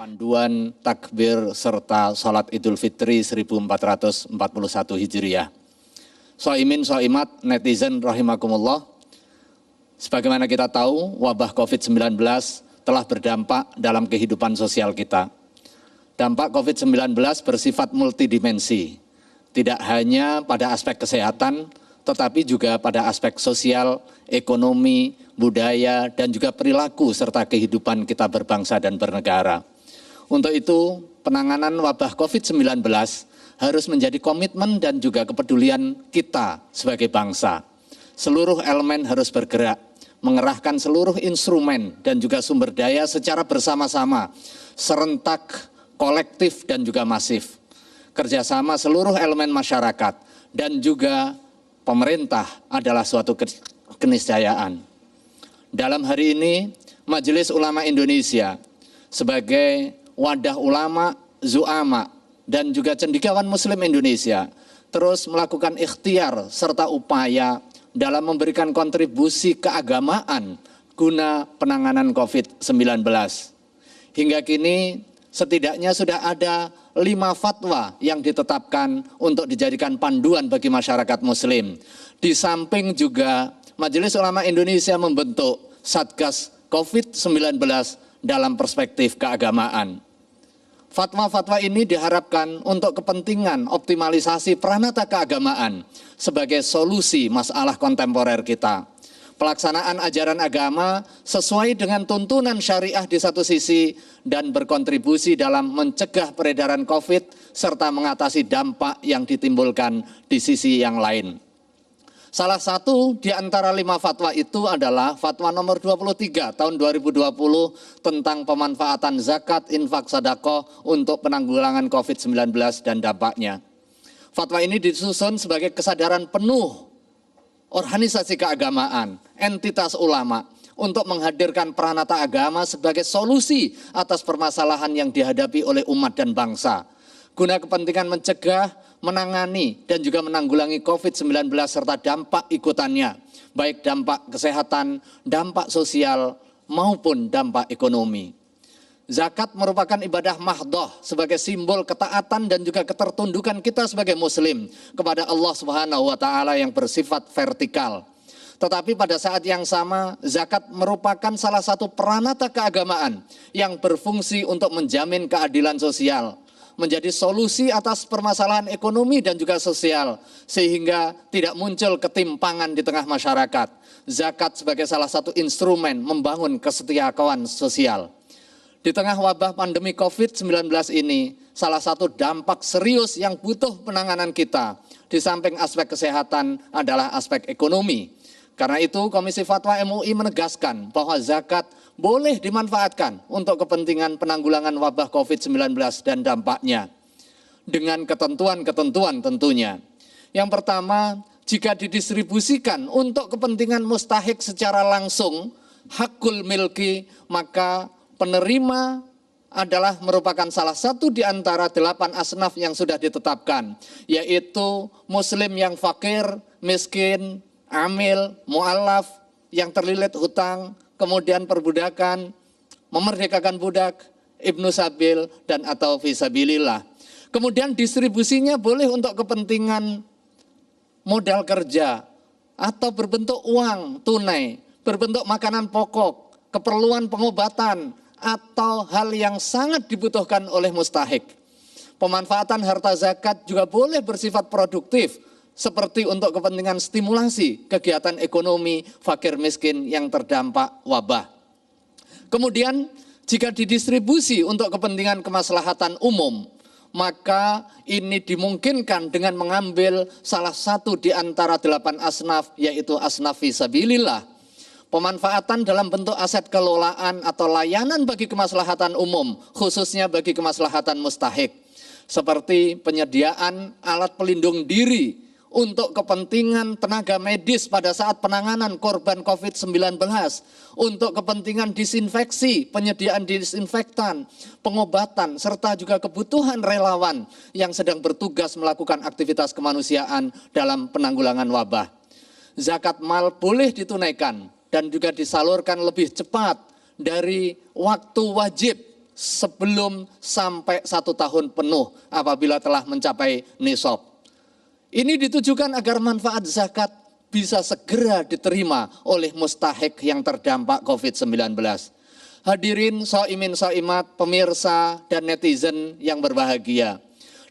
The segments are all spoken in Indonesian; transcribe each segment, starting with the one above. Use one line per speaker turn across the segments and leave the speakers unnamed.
Panduan takbir serta sholat Idul Fitri 1441 Hijriah. Soimin, soimat, netizen rahimakumullah. Sebagaimana kita tahu, wabah COVID-19 telah berdampak dalam kehidupan sosial kita. Dampak COVID-19 bersifat multidimensi, tidak hanya pada aspek kesehatan, tetapi juga pada aspek sosial, ekonomi, budaya, dan juga perilaku serta kehidupan kita berbangsa dan bernegara. Untuk itu, penanganan wabah COVID-19 harus menjadi komitmen dan juga kepedulian kita sebagai bangsa. Seluruh elemen harus bergerak, mengerahkan seluruh instrumen dan juga sumber daya secara bersama-sama, serentak, kolektif, dan juga masif. Kerjasama seluruh elemen masyarakat dan juga pemerintah adalah suatu keniscayaan. Dalam hari ini, Majelis Ulama Indonesia sebagai wadah ulama, zu'ama, dan juga cendekiawan Muslim Indonesia terus melakukan ikhtiar serta upaya dalam memberikan kontribusi keagamaan guna penanganan COVID-19. Hingga kini setidaknya sudah ada 5 fatwa yang ditetapkan untuk dijadikan panduan bagi masyarakat Muslim. Di samping juga Majelis Ulama Indonesia membentuk Satgas COVID-19 dalam perspektif keagamaan. Fatwa-fatwa ini diharapkan untuk kepentingan optimalisasi peranata keagamaan sebagai solusi masalah kontemporer kita. Pelaksanaan ajaran agama sesuai dengan tuntunan syariah di satu sisi dan berkontribusi dalam mencegah peredaran COVID serta mengatasi dampak yang ditimbulkan di sisi yang lain. Salah satu di antara 5 fatwa itu adalah fatwa nomor 23 tahun 2020 tentang pemanfaatan zakat, infak, sedekah untuk penanggulangan COVID-19 dan dampaknya. Fatwa ini disusun sebagai kesadaran penuh organisasi keagamaan, entitas ulama untuk menghadirkan peranata agama sebagai solusi atas permasalahan yang dihadapi oleh umat dan bangsa, guna kepentingan mencegah, menangani, dan juga menanggulangi COVID-19 serta dampak ikutannya, baik dampak kesehatan, dampak sosial, maupun dampak ekonomi. Zakat merupakan ibadah mahdhah sebagai simbol ketaatan dan juga ketertundukan kita sebagai muslim kepada Allah Subhanahu wa taala yang bersifat vertikal. Tetapi pada saat yang sama, zakat merupakan salah satu peranata keagamaan yang berfungsi untuk menjamin keadilan sosial, menjadi solusi atas permasalahan ekonomi dan juga sosial, sehingga tidak muncul ketimpangan di tengah masyarakat. Zakat sebagai salah satu instrumen membangun kesetiakawan sosial. Di tengah wabah pandemi COVID-19 ini, salah satu dampak serius yang butuh penanganan kita, di samping aspek kesehatan adalah aspek ekonomi. Karena itu Komisi Fatwa MUI menegaskan bahwa zakat boleh dimanfaatkan untuk kepentingan penanggulangan wabah COVID-19 dan dampaknya. Dengan ketentuan-ketentuan tentunya. Yang pertama, jika didistribusikan untuk kepentingan mustahik secara langsung, hakul milki, maka penerima adalah merupakan salah satu di antara 8 asnaf yang sudah ditetapkan, yaitu muslim yang fakir, miskin, amil, mu'allaf, yang terlilit hutang, kemudian perbudakan, memerdekakan budak, ibnu sabil, dan atau fisabilillah. Kemudian distribusinya boleh untuk kepentingan modal kerja, atau berbentuk uang tunai, berbentuk makanan pokok, keperluan pengobatan, atau hal yang sangat dibutuhkan oleh mustahik. Pemanfaatan harta zakat juga boleh bersifat produktif, seperti untuk kepentingan stimulasi kegiatan ekonomi fakir miskin yang terdampak wabah. Kemudian jika didistribusi untuk kepentingan kemaslahatan umum, maka ini dimungkinkan dengan mengambil salah satu di antara 8 asnaf, yaitu asnaf fisabilillah. Pemanfaatan dalam bentuk aset kelolaan atau layanan bagi kemaslahatan umum, khususnya bagi kemaslahatan mustahik, seperti penyediaan alat pelindung diri untuk kepentingan tenaga medis pada saat penanganan korban COVID-19, untuk kepentingan disinfeksi, penyediaan disinfektan, pengobatan, serta juga kebutuhan relawan yang sedang bertugas melakukan aktivitas kemanusiaan dalam penanggulangan wabah. Zakat mal boleh ditunaikan dan juga disalurkan lebih cepat dari waktu wajib sebelum sampai 1 tahun penuh apabila telah mencapai nisab. Ini ditujukan agar manfaat zakat bisa segera diterima oleh mustahik yang terdampak COVID-19. Hadirin shaimin shaimat, pemirsa dan netizen yang berbahagia.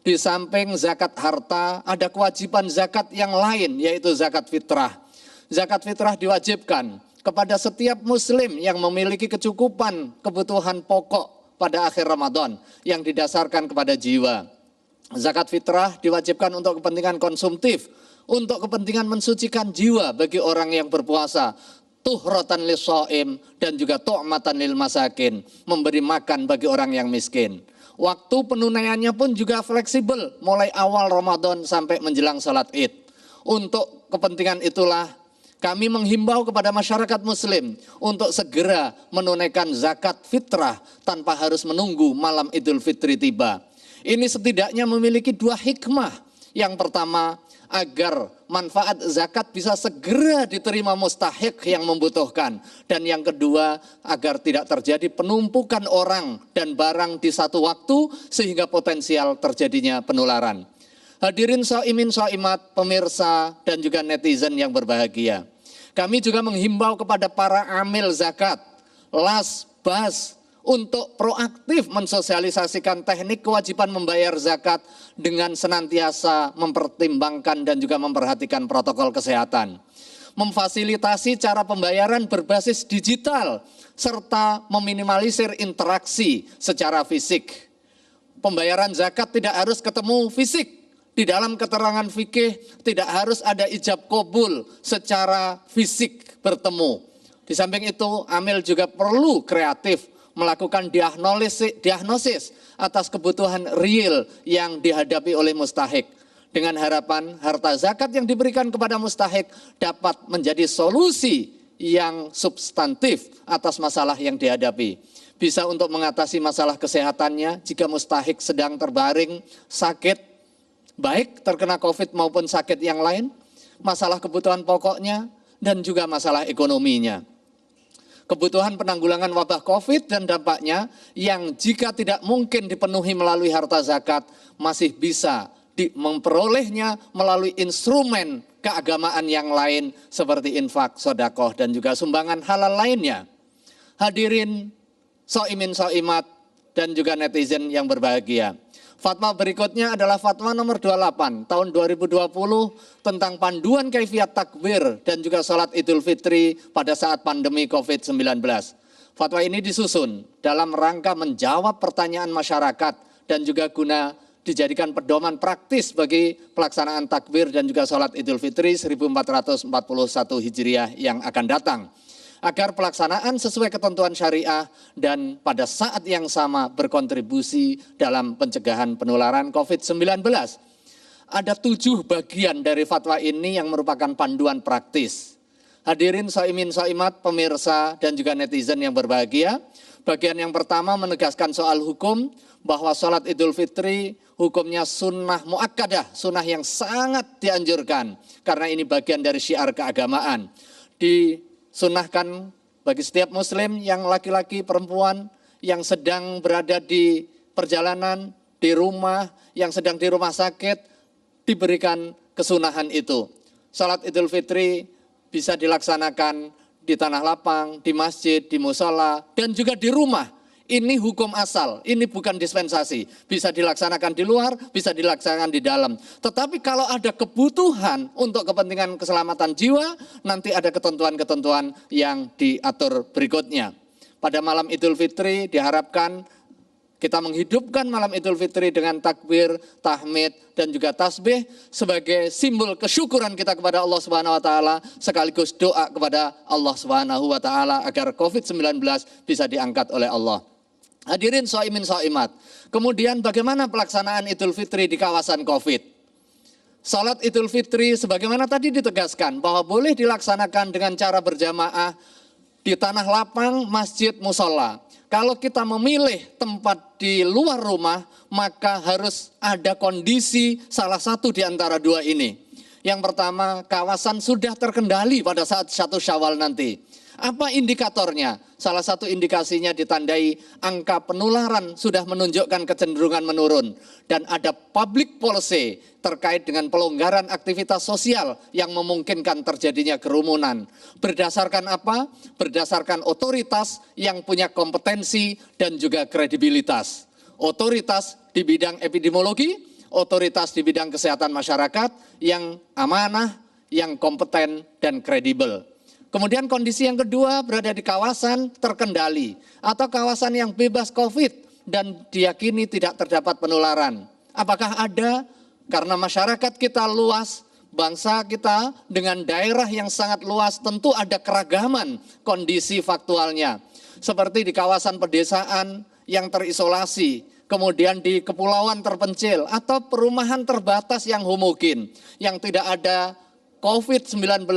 Di samping zakat harta, ada kewajiban zakat yang lain, yaitu zakat fitrah. Zakat fitrah diwajibkan kepada setiap muslim yang memiliki kecukupan kebutuhan pokok pada akhir Ramadan yang didasarkan kepada jiwa. Zakat fitrah diwajibkan untuk kepentingan konsumtif, untuk kepentingan mensucikan jiwa bagi orang yang berpuasa, tuhratan lis-shaim dan juga tu'matan lil masakin, memberi makan bagi orang yang miskin. Waktu penunaiannya pun juga fleksibel, mulai awal Ramadan sampai menjelang salat Id. Untuk kepentingan itulah kami menghimbau kepada masyarakat muslim untuk segera menunaikan zakat fitrah tanpa harus menunggu malam Idul Fitri tiba. Ini setidaknya memiliki 2 hikmah. Yang pertama, agar manfaat zakat bisa segera diterima mustahik yang membutuhkan. Dan yang kedua, agar tidak terjadi penumpukan orang dan barang di satu waktu sehingga potensial terjadinya penularan. Hadirin shaimin shaimat, pemirsa dan juga netizen yang berbahagia. Kami juga menghimbau kepada para amil zakat, las, bas, untuk proaktif mensosialisasikan teknik kewajiban membayar zakat dengan senantiasa mempertimbangkan dan juga memperhatikan protokol kesehatan. Memfasilitasi cara pembayaran berbasis digital serta meminimalisir interaksi secara fisik. Pembayaran zakat tidak harus ketemu fisik. Di dalam keterangan fikih tidak harus ada ijab qabul secara fisik bertemu. Di samping itu, amil juga perlu kreatif melakukan diagnosis atas kebutuhan real yang dihadapi oleh mustahik. Dengan harapan harta zakat yang diberikan kepada mustahik dapat menjadi solusi yang substantif atas masalah yang dihadapi. Bisa untuk mengatasi masalah kesehatannya jika mustahik sedang terbaring sakit, baik terkena COVID maupun sakit yang lain, masalah kebutuhan pokoknya dan juga masalah ekonominya. Kebutuhan penanggulangan wabah COVID dan dampaknya yang jika tidak mungkin dipenuhi melalui harta zakat masih bisa memperolehnya melalui instrumen keagamaan yang lain seperti infak, sedekah dan juga sumbangan halal lainnya. Hadirin shaimin shaimat dan juga netizen yang berbahagia. Fatwa berikutnya adalah fatwa nomor 28 tahun 2020 tentang panduan kaifiat takbir dan juga salat Idul Fitri pada saat pandemi COVID-19. Fatwa ini disusun dalam rangka menjawab pertanyaan masyarakat dan juga guna dijadikan pedoman praktis bagi pelaksanaan takbir dan juga salat Idul Fitri 1441 Hijriah yang akan datang. Agar pelaksanaan sesuai ketentuan syariah dan pada saat yang sama berkontribusi dalam pencegahan penularan COVID-19. Ada 7 bagian dari fatwa ini yang merupakan panduan praktis. Hadirin shaimin shaimat, pemirsa dan juga netizen yang berbahagia. Bagian yang pertama menegaskan soal hukum bahwa sholat Idul Fitri hukumnya sunnah muakkadah, sunnah yang sangat dianjurkan karena ini bagian dari syiar keagamaan. Sunahkan bagi setiap muslim yang laki-laki, perempuan yang sedang berada di perjalanan, di rumah, yang sedang di rumah sakit, diberikan kesunahan itu. Salat Idul Fitri bisa dilaksanakan di tanah lapang, di masjid, di musala, dan juga di rumah. Ini hukum asal, ini bukan dispensasi. Bisa dilaksanakan di luar, bisa dilaksanakan di dalam. Tetapi kalau ada kebutuhan untuk kepentingan keselamatan jiwa, nanti ada ketentuan-ketentuan yang diatur berikutnya. Pada malam Idul Fitri diharapkan kita menghidupkan malam Idul Fitri dengan takbir, tahmid, dan juga tasbih sebagai simbol kesyukuran kita kepada Allah Subhanahu wa taala sekaligus doa kepada Allah Subhanahu wa taala agar COVID-19 bisa diangkat oleh Allah. Hadirin shaimin shaimat. Kemudian bagaimana pelaksanaan Idul Fitri di kawasan COVID? Salat Idul Fitri sebagaimana tadi ditegaskan bahwa boleh dilaksanakan dengan cara berjamaah di tanah lapang, masjid, musola. Kalau kita memilih tempat di luar rumah, maka harus ada kondisi salah satu di antara 2 ini. Yang pertama, kawasan sudah terkendali pada saat 1 Syawal nanti. Apa indikatornya? Salah satu indikasinya ditandai angka penularan sudah menunjukkan kecenderungan menurun. Dan ada public policy terkait dengan pelonggaran aktivitas sosial yang memungkinkan terjadinya kerumunan. Berdasarkan apa? Berdasarkan otoritas yang punya kompetensi dan juga kredibilitas. Otoritas di bidang epidemiologi, otoritas di bidang kesehatan masyarakat yang amanah, yang kompeten dan kredibel. Kemudian kondisi yang kedua berada di kawasan terkendali atau kawasan yang bebas COVID dan diyakini tidak terdapat penularan. Apakah ada? Karena masyarakat kita luas, bangsa kita dengan daerah yang sangat luas tentu ada keragaman kondisi faktualnya. Seperti di kawasan pedesaan yang terisolasi, kemudian di kepulauan terpencil atau perumahan terbatas yang homogen, yang tidak ada COVID-19,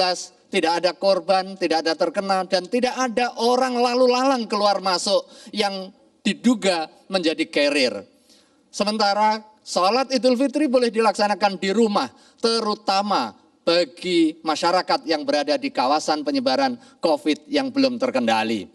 tidak ada korban, tidak ada terkena, dan tidak ada orang lalu lalang keluar masuk yang diduga menjadi carrier. Sementara sholat Idul Fitri boleh dilaksanakan di rumah, terutama bagi masyarakat yang berada di kawasan penyebaran COVID yang belum terkendali.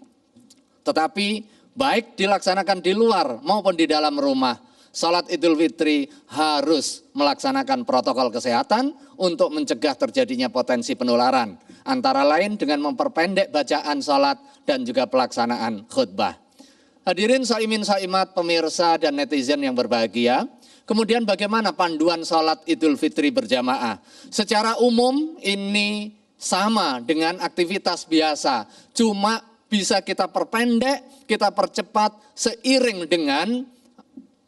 Tetapi baik dilaksanakan di luar maupun di dalam rumah, sholat Idul Fitri harus melaksanakan protokol kesehatan untuk mencegah terjadinya potensi penularan. Antara lain dengan memperpendek bacaan sholat dan juga pelaksanaan khutbah. Hadirin shaimin shaimat, pemirsa dan netizen yang berbahagia. Kemudian bagaimana panduan sholat Idul Fitri berjamaah? Secara umum ini sama dengan aktivitas biasa. Cuma bisa kita perpendek, kita percepat seiring dengan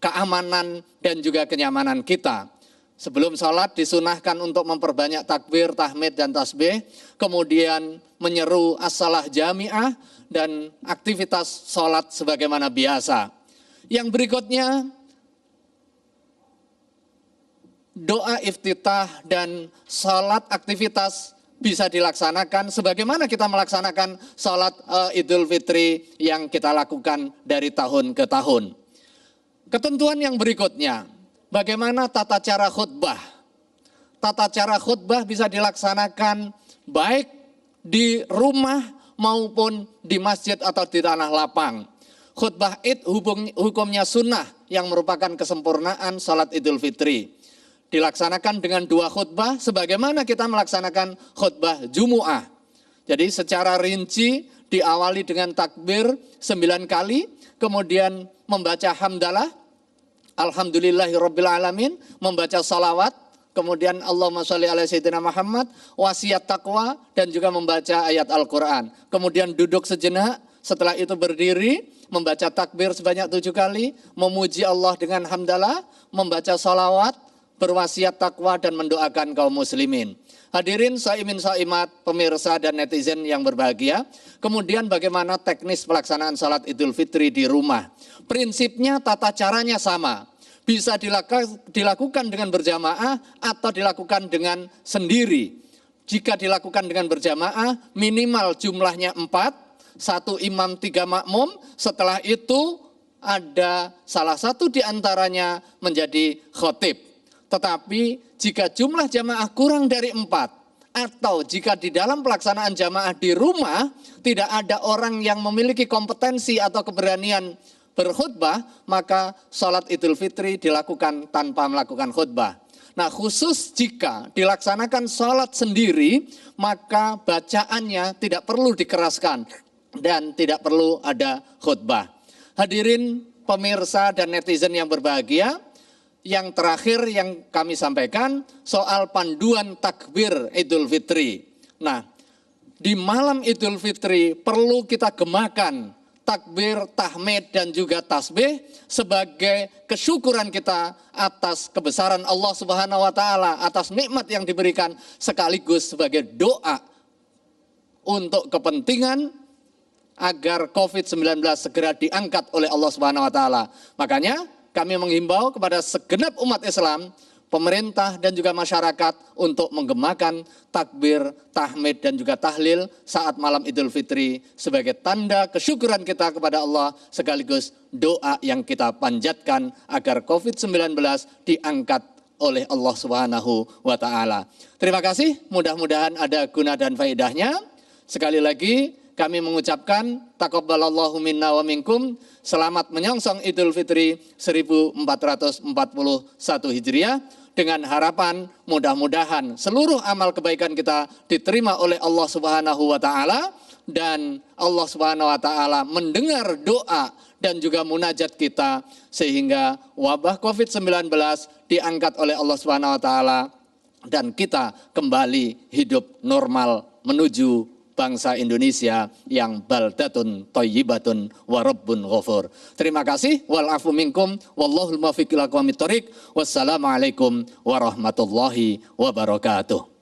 keamanan dan juga kenyamanan kita. Sebelum sholat disunahkan untuk memperbanyak takbir, tahmid dan tasbih, kemudian menyeru as-salah jami'ah dan aktivitas sholat sebagaimana biasa. Yang berikutnya, doa iftitah dan sholat aktivitas bisa dilaksanakan sebagaimana kita melaksanakan sholat Idul Fitri yang kita lakukan dari tahun ke tahun. Ketentuan yang berikutnya, bagaimana tata cara khutbah? Tata cara khutbah bisa dilaksanakan baik di rumah maupun di masjid atau di tanah lapang. Khutbah Id hukumnya sunnah yang merupakan kesempurnaan sholat Idul Fitri. Dilaksanakan dengan 2 khutbah sebagaimana kita melaksanakan khutbah Jumu'ah. Jadi secara rinci diawali dengan takbir 9 kali, kemudian membaca hamdalah, alhamdulillahirrabbilalamin, membaca salawat, kemudian Allahumma sholli ala sayyidina Muhammad, wasiat taqwa, dan juga membaca ayat Al-Quran. Kemudian duduk sejenak, setelah itu berdiri, membaca takbir sebanyak 7 kali, memuji Allah dengan hamdalah, membaca salawat, berwasiat takwa dan mendoakan kaum muslimin. Hadirin shaimin shaimat, pemirsa dan netizen yang berbahagia. Kemudian bagaimana teknis pelaksanaan salat Idul Fitri di rumah? Prinsipnya tata caranya sama. Bisa dilakukan dengan berjamaah atau dilakukan dengan sendiri. Jika dilakukan dengan berjamaah minimal jumlahnya 4, 1 imam 3 makmum. Setelah itu ada salah satu di antaranya menjadi khotib. Tetapi jika jumlah jamaah kurang dari 4 atau jika di dalam pelaksanaan jamaah di rumah tidak ada orang yang memiliki kompetensi atau keberanian berkhutbah, maka sholat Idul Fitri dilakukan tanpa melakukan khutbah. Nah, khusus jika dilaksanakan sholat sendiri, maka bacaannya tidak perlu dikeraskan dan tidak perlu ada khutbah. Hadirin pemirsa dan netizen yang berbahagia, yang terakhir yang kami sampaikan soal panduan takbir Idul Fitri. Nah, di malam Idul Fitri perlu kita gemakan takbir, tahmid dan juga tasbih sebagai kesyukuran kita atas kebesaran Allah Subhanahu wa taala, atas nikmat yang diberikan, sekaligus sebagai doa untuk kepentingan agar COVID-19 segera diangkat oleh Allah Subhanahu wa taala. Makanya kami menghimbau kepada segenap umat Islam, pemerintah dan juga masyarakat untuk menggemakan takbir, tahmid dan juga tahlil saat malam Idul Fitri sebagai tanda kesyukuran kita kepada Allah, sekaligus doa yang kita panjatkan agar COVID-19 diangkat oleh Allah Subhanahu wa taala. Terima kasih, mudah-mudahan ada guna dan faedahnya. Sekali lagi kami mengucapkan taqabbalallahu minna wa minkum, selamat menyongsong Idul Fitri 1441 Hijriah, dengan harapan mudah-mudahan seluruh amal kebaikan kita diterima oleh Allah Subhanahu wa taala, dan Allah Subhanahu wa taala mendengar doa dan juga munajat kita, sehingga wabah Covid-19 diangkat oleh Allah Subhanahu wa taala dan kita kembali hidup normal menuju bangsa Indonesia yang baldatun thayyibatun wa rabbun ghafur. Terima kasih, wal afu minkum wallahul muwaffiq ila aqwamit thoriq. Wassalamualaikum warahmatullahi wabarakatuh.